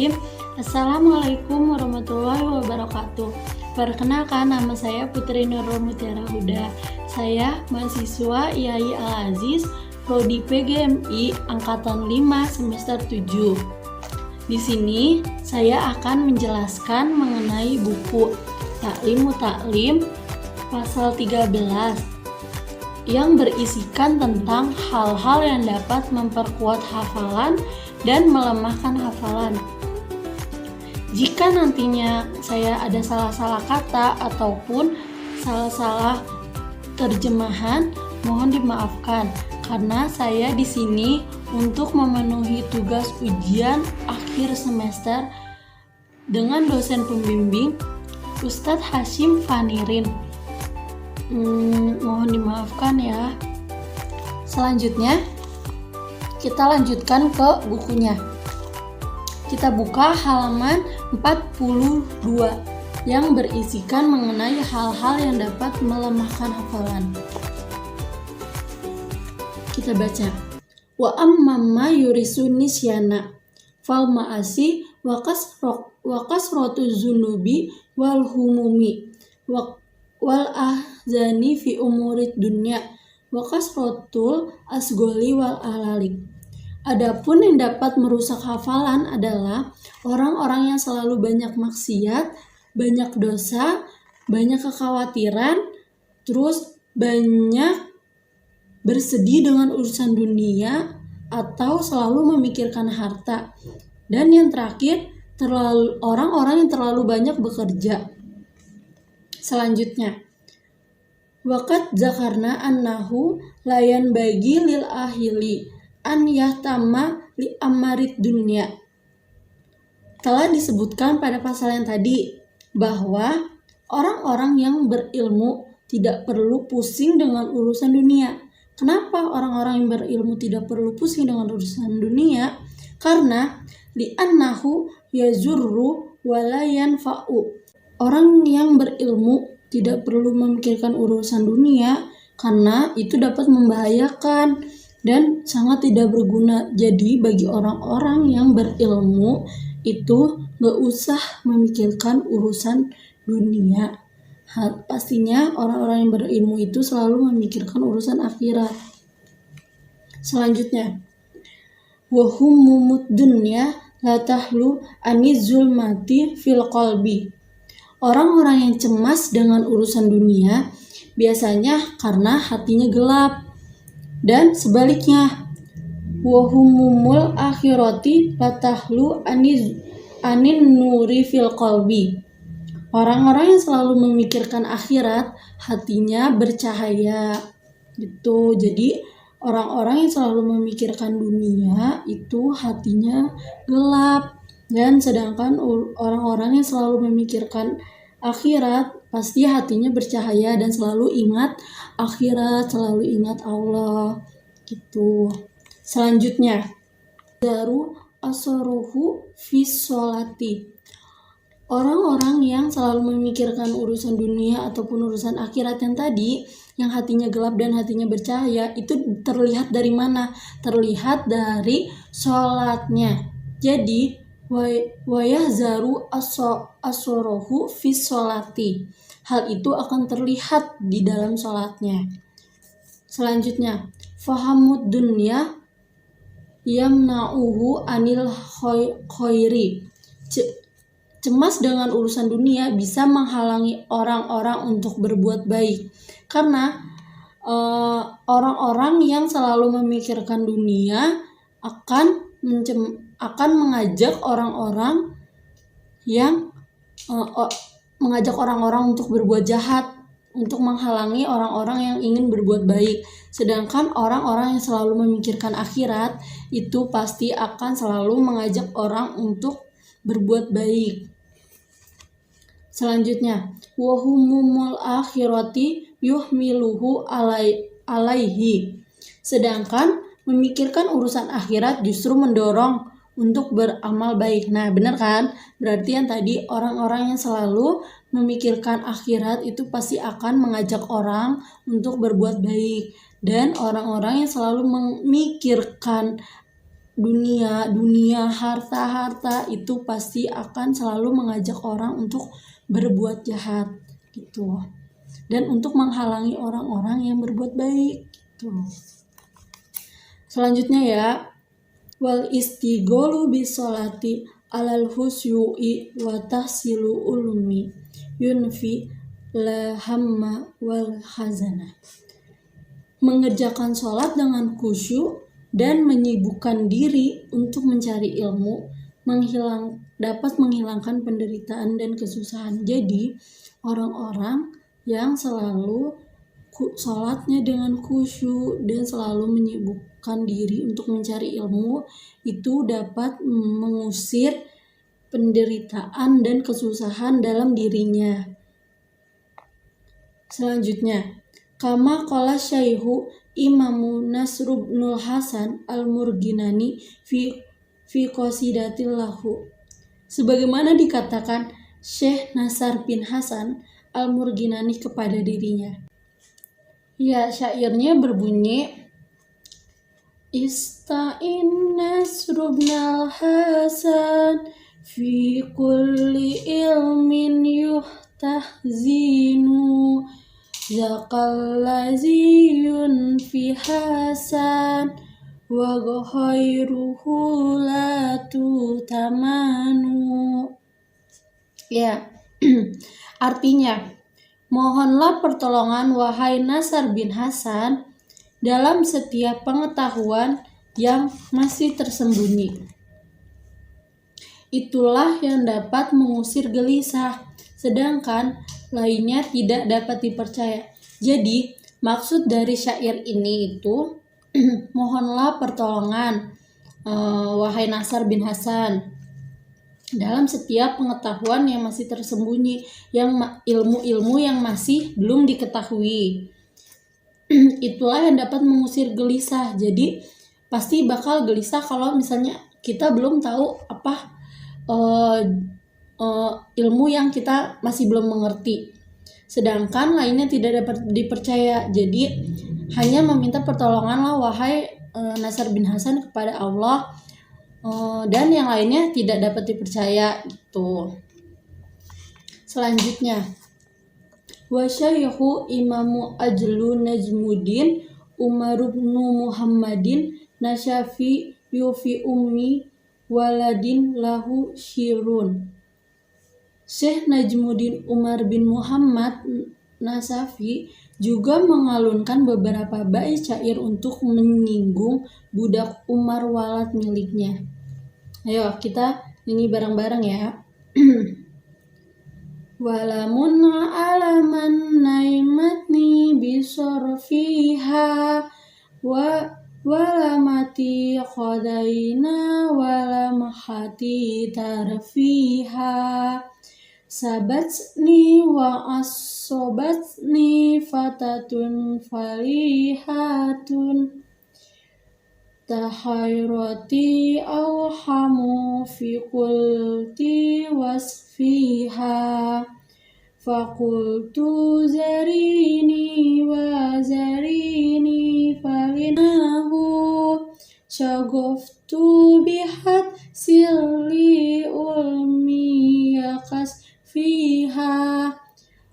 Bismillahirrahmanirrahim. Assalamualaikum warahmatullahi wabarakatuh. Perkenalkan, nama saya Putri Nurul Mutiara Huda. Saya mahasiswa IAI Al-Aziz, Prodi PGMI Angkatan 5 semester 7. Di sini saya akan menjelaskan mengenai buku Ta'lim Mutaklim pasal 13 yang berisikan tentang hal-hal yang dapat memperkuat hafalan dan melemahkan hafalan. Jika nantinya saya ada salah-salah kata ataupun salah-salah terjemahan, mohon dimaafkan karena saya di sini untuk memenuhi tugas ujian akhir semester dengan dosen pembimbing Ustadz Hashim Fanirin. Mohon dimaafkan ya. Selanjutnya kita lanjutkan ke bukunya. Kita buka halaman 42 yang berisikan mengenai hal-hal yang dapat melemahkan hafalan. Kita baca. Wa amma yurisu nisyana fal ma'asi wa kasratu zunubi wal humumi wal ahzani fi umurid dunya wa kasratul asgoli wal alalik. Adapun yang dapat merusak hafalan adalah orang-orang yang selalu banyak maksiat, banyak dosa, banyak kekhawatiran, terus banyak bersedih dengan urusan dunia atau selalu memikirkan harta. Dan yang terakhir, orang-orang yang terlalu banyak bekerja. Selanjutnya, waqad zakarna annahu layan bagi lil ahili an yahtama li amarid dunya. Telah disebutkan pada pasal yang tadi bahwa orang-orang yang berilmu tidak perlu pusing dengan urusan dunia. Kenapa orang-orang yang berilmu tidak perlu pusing dengan urusan dunia? Karena li annahu yazurru wa la yanfa'u. Orang yang berilmu tidak perlu memikirkan urusan dunia karena itu dapat membahayakan dan sangat tidak berguna. Jadi bagi orang-orang yang berilmu itu gak usah memikirkan urusan dunia. Pastinya orang-orang yang berilmu itu selalu memikirkan urusan akhirat. Selanjutnya, wa humumud dunya la tahlu anizul mati fil qalbi. Orang-orang yang cemas dengan urusan dunia biasanya karena hatinya gelap. Dan sebaliknya, wa humumul akhirati la tahlu anin nuri fil qalbi. Orang-orang yang selalu memikirkan akhirat, hatinya bercahaya. Gitu. Jadi orang-orang yang selalu memikirkan dunia itu hatinya gelap. Dan sedangkan orang-orang yang selalu memikirkan akhirat pasti hatinya bercahaya dan selalu ingat akhirat, selalu ingat Allah. Gitu. Selanjutnya, daru asoruhu fis sholati. Orang-orang yang selalu memikirkan urusan dunia ataupun urusan akhirat yang tadi, yang hatinya gelap dan hatinya bercahaya, itu terlihat dari mana? Terlihat dari sholatnya. Jadi, wa yahzaru asorohu fis sholati. Hal itu akan terlihat di dalam sholatnya. Selanjutnya, fahamud dunya yamna'uhu anil khairi. Cemas dengan urusan dunia bisa menghalangi orang-orang untuk berbuat baik. Karena orang-orang yang selalu memikirkan dunia akan mengajak orang-orang untuk berbuat jahat, untuk menghalangi orang-orang yang ingin berbuat baik. Sedangkan orang-orang yang selalu memikirkan akhirat itu pasti akan selalu mengajak orang untuk berbuat baik. Selanjutnya, wa humumul akhirati yuhmiluhu alaihi. Sedangkan memikirkan urusan akhirat justru mendorong untuk beramal baik. Nah, benar kan? Berarti yang tadi orang-orang yang selalu memikirkan akhirat itu pasti akan mengajak orang untuk berbuat baik. Dan orang-orang yang selalu memikirkan dunia, harta itu pasti akan selalu mengajak orang untuk berbuat jahat gitu. Dan untuk menghalangi orang-orang yang berbuat baik gitu. Selanjutnya ya, wal istighalu bisolati alal husyu'i wa tahsilu ulumi yunfi la hamma wal hazana. Mengerjakan sholat dengan khusyuk dan menyibukkan diri untuk mencari ilmu dapat menghilangkan penderitaan dan kesusahan. Jadi orang-orang yang selalu sholatnya dengan khusyuk dan selalu menyibukkan diri untuk mencari ilmu itu dapat mengusir penderitaan dan kesusahan dalam dirinya. Selanjutnya, kama qala syaihu Imamu Nasrubnul Hasan Al-Murginani fi qasidatil lahu. Sebagaimana dikatakan Syekh Nasar bin Hasan Al-Murginani kepada dirinya. Ya, syairnya berbunyi, Ista'in Nasrubnal Hasan fi kulli ilmin yuhtahzinu Zakallazi yunfi hasan wa ghairuhu la tutamanu. Ya, artinya, mohonlah pertolongan wahai Nasar bin Hasan dalam setiap pengetahuan yang masih tersembunyi. Itulah yang dapat mengusir gelisah, sedangkan lainnya tidak dapat dipercaya. Jadi maksud dari syair ini itu mohonlah pertolongan wahai Nasar bin Hasan dalam setiap pengetahuan yang masih tersembunyi, yang ilmu-ilmu yang masih belum diketahui. Itulah yang dapat mengusir gelisah. Jadi pasti bakal gelisah kalau misalnya kita belum tahu apa ilmu yang kita masih belum mengerti, sedangkan lainnya tidak dapat dipercaya. Jadi hanya meminta pertolonganlah wahai Nasar bin Hasan kepada Allah, dan yang lainnya tidak dapat dipercaya gitu. Selanjutnya, wa syaihu Imamu Ajlu Najmuddin Umar bin Muhammadin Nasyafi yufi ummi waladin lahu syirun. Syekh Najmuddin Umar bin Muhammad Nasafi juga mengalunkan beberapa bait syair untuk menyinggung budak Umar walad miliknya. Ayo kita nyanyi bareng-bareng ya. Walamun alaman naimatni bisorfiha walamati qadaina walamahati tarfiha sabatni wa asobatni fatatun falihatun tahayrati awhamu fi qulti wasfiha fakultu zarini wa zarini falinahu syagoftu bihat sili ulmi yakas fiha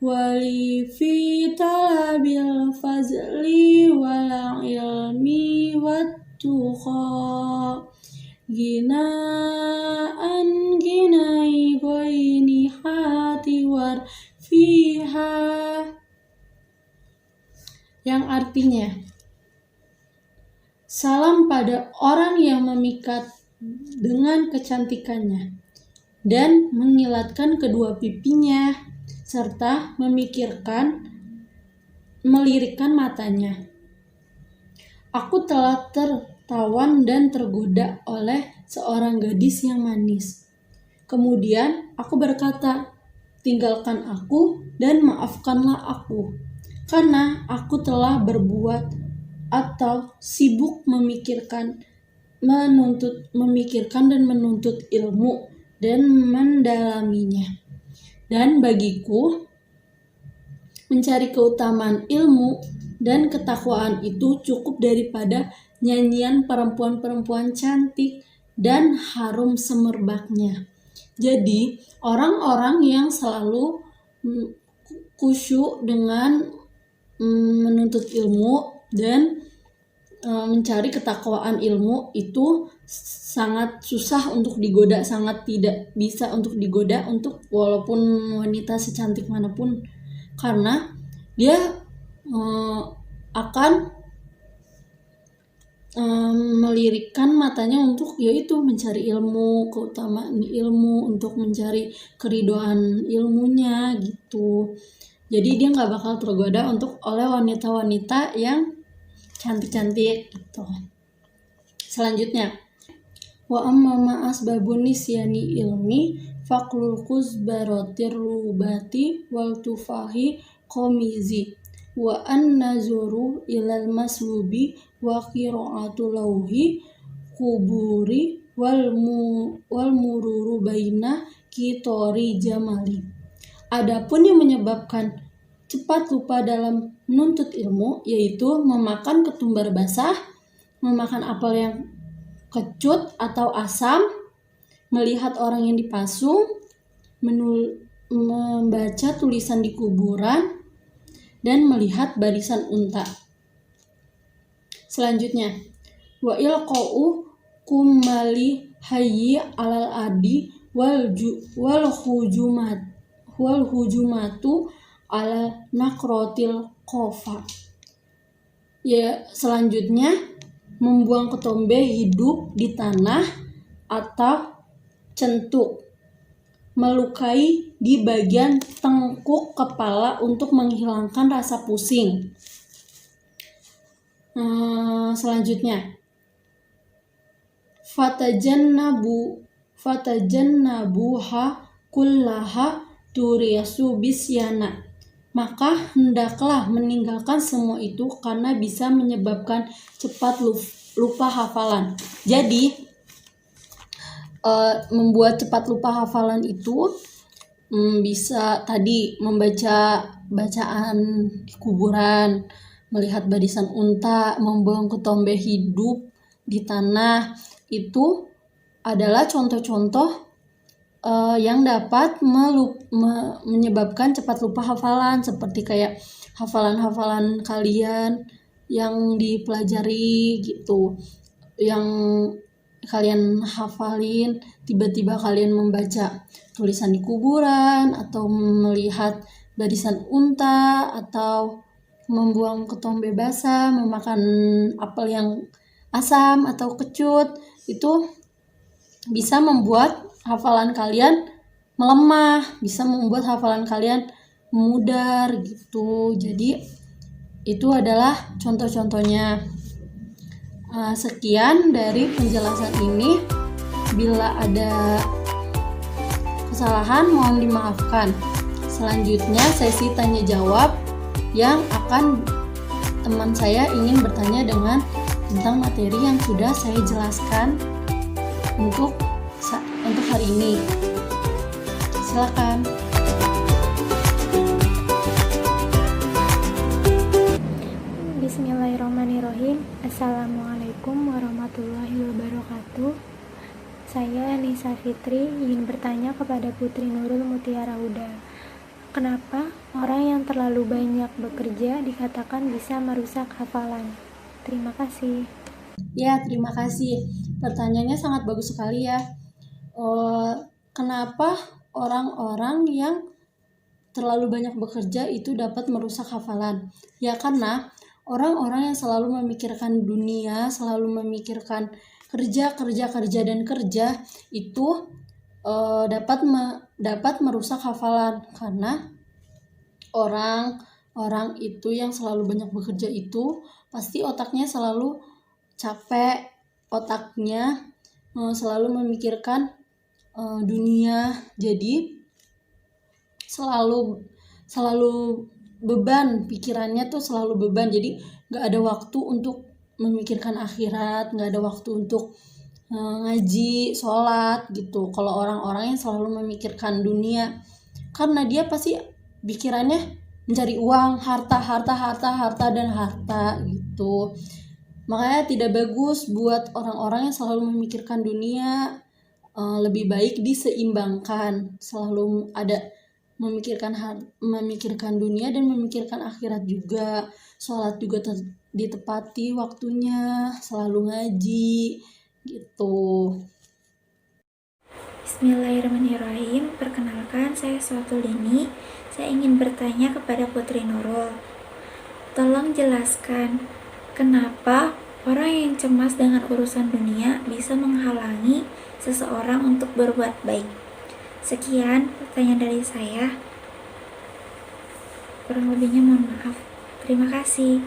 wali fi talabil fazli wal ilmi wattuqa ginaan ginai goini hati war fiha, yang artinya salam pada orang yang memikat dengan kecantikannya dan mengilatkan kedua pipinya serta melirikkan matanya. Aku telah tertawan dan tergoda oleh seorang gadis yang manis. Kemudian aku berkata, tinggalkan aku dan maafkanlah aku, karena aku telah berbuat atau sibuk memikirkan dan menuntut ilmu dan mendalaminya. Dan bagiku mencari keutamaan ilmu Dan ketakwaan itu cukup daripada nyanyian perempuan-perempuan cantik dan harum semerbaknya. Jadi orang-orang yang selalu khusyuk dengan menuntut ilmu dan mencari ketakwaan ilmu itu sangat susah untuk digoda, sangat tidak bisa untuk digoda untuk walaupun wanita secantik manapun, karena dia akan melirikkan matanya untuk yaitu mencari ilmu, keutamaan ilmu, untuk mencari keridoan ilmunya gitu. Jadi dia nggak bakal tergoda untuk oleh wanita-wanita yang cantik-cantik gitu. Selanjutnya, wa amma ma asbabun nisyani ilmi faqlul kuzbaratir rubati wal tufahi qomizi wa an nazuru ilal maslubi wa qira'atu lauhi kuburi wal mururu baina kitori jamali. Adapun yang menyebabkan cepat lupa dalam menuntut ilmu yaitu memakan ketumbar basah, memakan apel yang kecut atau asam, melihat orang yang dipasung, membaca tulisan di kuburan, dan melihat barisan unta. Selanjutnya, wa ilqa'u kumali hayyi alal adi wal hujumatu ala nakrotil kofa. Ya, selanjutnya membuang ketombe hidup di tanah atau centuk, melukai di bagian tengkuk kepala untuk menghilangkan rasa pusing. Selanjutnya, fatajannabuha kullaha turiyasu bisyana. Maka hendaklah meninggalkan semua itu karena bisa menyebabkan cepat lupa hafalan. Jadi membuat cepat lupa hafalan itu bisa tadi membaca bacaan di kuburan, melihat barisan unta, membuang ketombe hidup di tanah. Itu adalah contoh-contoh yang dapat menyebabkan cepat lupa hafalan, seperti kayak hafalan-hafalan kalian yang dipelajari gitu, yang kalian hafalin, tiba-tiba kalian membaca tulisan di kuburan, atau melihat barisan unta, atau membuang ketombe basah, memakan apel yang asam atau kecut, itu bisa membuat hafalan kalian melemah, bisa membuat hafalan kalian memudar gitu. Jadi itu adalah contoh-contohnya. Sekian dari penjelasan ini. Bila ada kesalahan mohon dimaafkan. Selanjutnya sesi tanya jawab yang akan teman saya ingin bertanya tentang materi yang sudah saya jelaskan untuk hari ini. Silakan. Bismillahirrahmanirrahim. Assalamualaikum warahmatullahi wabarakatuh. Saya Nisa Fitri ingin bertanya kepada Putri Nurul Mutiara Huda. Kenapa orang yang terlalu banyak bekerja dikatakan bisa merusak hafalan? Terima kasih. Ya, terima kasih. Pertanyaannya sangat bagus sekali ya. Kenapa orang-orang yang terlalu banyak bekerja itu dapat merusak hafalan? Ya, karena orang-orang yang selalu memikirkan dunia, selalu memikirkan kerja itu dapat merusak hafalan, karena orang itu yang selalu banyak bekerja itu pasti otaknya selalu capek, otaknya selalu memikirkan dunia, jadi selalu beban, pikirannya tuh selalu beban, jadi nggak ada waktu untuk memikirkan akhirat, nggak ada waktu untuk ngaji, sholat gitu. Kalau orang-orang yang selalu memikirkan dunia, karena dia pasti pikirannya mencari uang, harta dan harta gitu. Makanya tidak bagus buat orang-orang yang selalu memikirkan dunia. Lebih baik diseimbangkan, selalu ada memikirkan dunia dan memikirkan akhirat juga. Sholat juga ditepati waktunya, selalu ngaji gitu. Bismillahirrahmanirrahim. Perkenalkan, saya Swatulini. Saya ingin bertanya kepada Putri Nurul. Tolong jelaskan, kenapa orang yang cemas dengan urusan dunia bisa menghalangi seseorang untuk berbuat baik? Sekian pertanyaan dari saya. Kurang lebihnya mohon maaf. Terima kasih.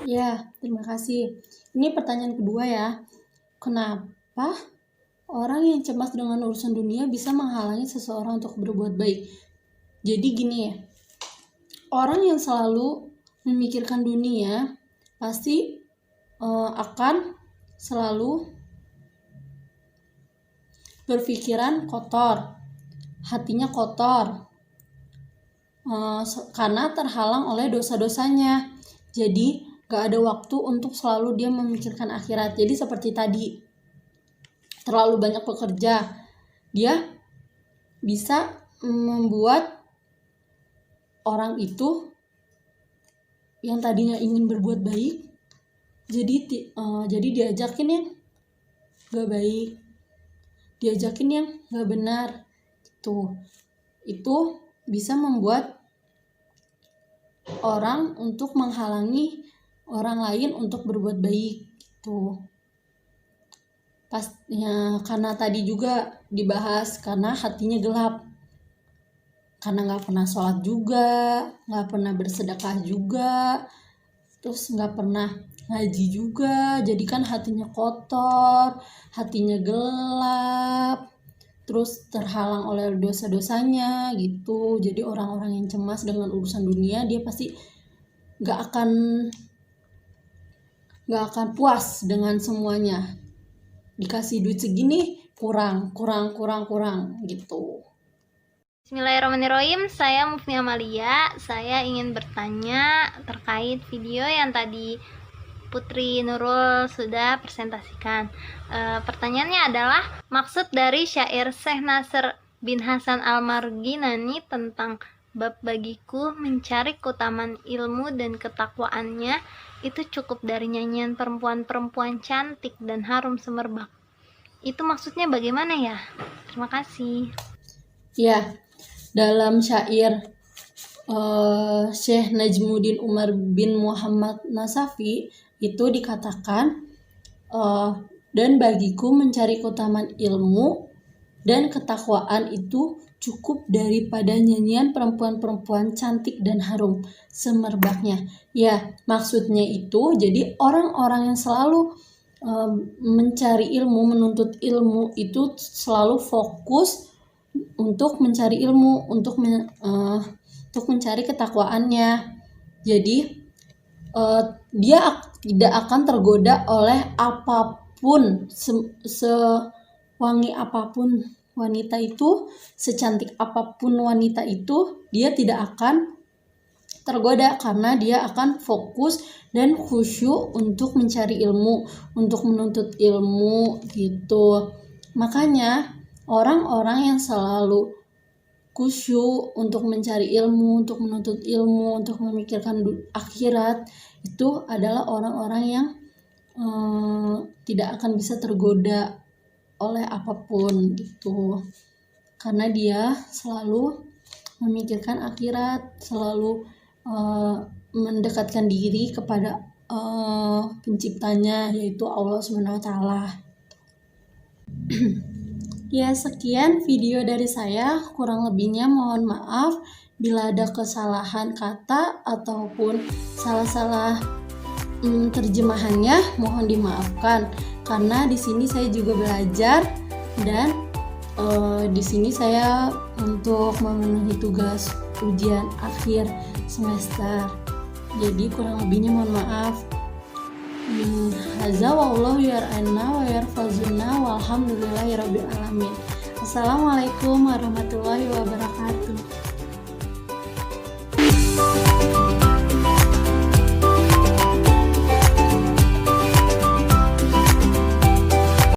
Ya, terima kasih. Ini pertanyaan kedua ya. Kenapa orang yang cemas dengan urusan dunia bisa menghalangi seseorang untuk berbuat baik? Jadi gini ya, orang yang selalu memikirkan dunia pasti akan selalu berpikiran kotor, hatinya kotor, karena terhalang oleh dosa-dosanya. Jadi gak ada waktu untuk selalu dia memikirkan akhirat. Jadi seperti tadi, terlalu banyak bekerja, dia bisa membuat orang itu yang tadinya ingin berbuat baik jadi diajakin yang gak baik, diajakin yang gak benar gitu. Itu bisa membuat orang untuk menghalangi orang lain untuk berbuat baik gitu. Pastinya karena tadi juga dibahas, karena hatinya gelap, karena gak pernah sholat juga, gak pernah bersedekah juga, terus gak pernah ngaji juga, jadi kan hatinya kotor, hatinya gelap, terus terhalang oleh dosa-dosanya gitu. Jadi orang-orang yang cemas dengan urusan dunia, dia pasti gak akan puas dengan semuanya. Dikasih duit segini kurang gitu. Bismillahirrahmanirrahim. Saya Mufni Amalia. Saya ingin bertanya terkait video yang tadi Putri Nurul sudah presentasikan. Pertanyaannya adalah, maksud dari syair Syekh Nasr bin Hasan Al-Marginani tentang bab bagiku mencari keutamaan ilmu dan ketakwaannya itu cukup dari nyanyian perempuan-perempuan cantik dan harum semerbak. Itu maksudnya bagaimana ya? Terima kasih. Ya, dalam syair Syekh Najmuddin Umar bin Muhammad Nasafi itu dikatakan, dan bagiku mencari keutamaan ilmu dan ketakwaan itu cukup daripada nyanyian perempuan-perempuan cantik dan harum semerbaknya. Ya, maksudnya itu jadi orang-orang yang selalu mencari ilmu, menuntut ilmu itu selalu fokus untuk mencari ilmu, untuk mencari ketakwaannya. Jadi dia tidak akan tergoda oleh apapun, sewangi apapun wanita itu, secantik apapun wanita itu, dia tidak akan tergoda karena dia akan fokus dan khusyuk untuk mencari ilmu, untuk menuntut ilmu gitu. Makanya orang-orang yang selalu khusyuk untuk mencari ilmu, untuk menuntut ilmu, untuk memikirkan akhirat, itu adalah orang-orang yang tidak akan bisa tergoda oleh apapun gitu. Karena dia selalu memikirkan akhirat, selalu mendekatkan diri kepada penciptanya, yaitu Allah SWT. Ya, sekian video dari saya. Kurang lebihnya mohon maaf bila ada kesalahan kata ataupun salah-salah terjemahannya, mohon dimaafkan. Karena di sini saya juga belajar dan di sini saya untuk memenuhi tugas ujian akhir semester. Jadi kurang lebihnya mohon maaf. Hadza wallahu yar'ana wa yarfazuna walhamdulillahirabbil alamin. Assalamualaikum warahmatullahi wabarakatuh.